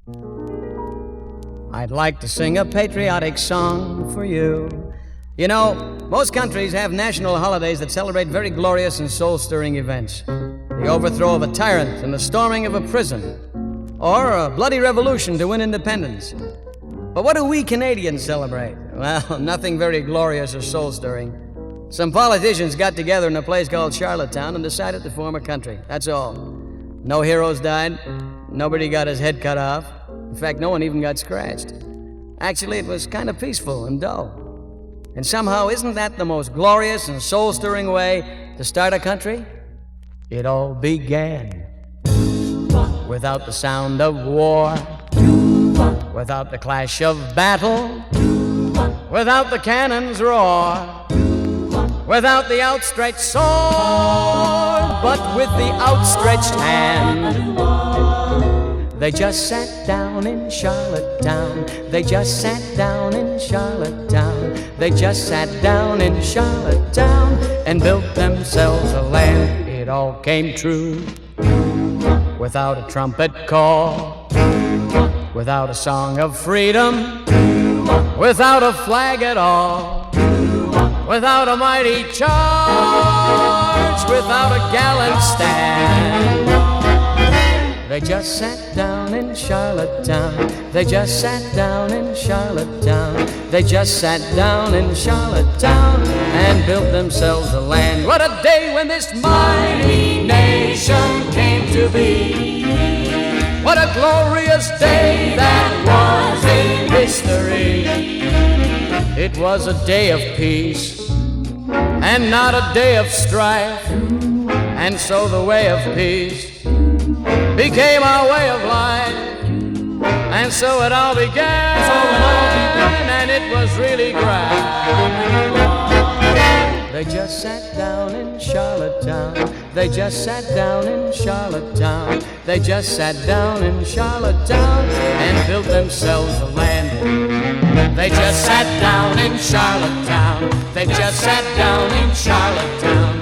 I'd like to sing a patriotic song for you. You know, most countries have national holidays that celebrate very glorious and soul-stirring events. The overthrow of a tyrant and the storming of a prison, or a bloody revolution to win independence. But what do we Canadians celebrate? Well, nothing very glorious or soul-stirring. Some politicians got together in a place called Charlottetown and decided to form a country. That's all. No heroes died. Nobody got his head cut off. In fact, no one even got scratched. Actually, it was kind of peaceful and dull. And somehow, isn't that the most glorious and soul-stirring way to start a country? It all began without the sound of war, without the clash of battle, without the cannon's roar, without the outstretched sword, but with the outstretched hand. They just sat down in Charlottetown. They just sat down in Charlottetown. They just sat down in Charlottetown and built themselves a land. It all came true without a trumpet call, without a song of freedom, without a flag at all, without a mighty charge, without a gallant stand. They just sat down in Charlottetown. They just sat down in Charlottetown. They just sat down in Charlottetown and built themselves a land. What a day when this mighty nation came to be. What a glorious day that was in history. It was a day of peace and not a day of strife. And so the way of peace became our way of life. And so it all began, and it was really grand. They just sat down in Charlottetown. They just sat down in Charlottetown. They just sat down in Charlottetown and built themselves a land. They just sat down in Charlottetown. They just sat down in Charlottetown.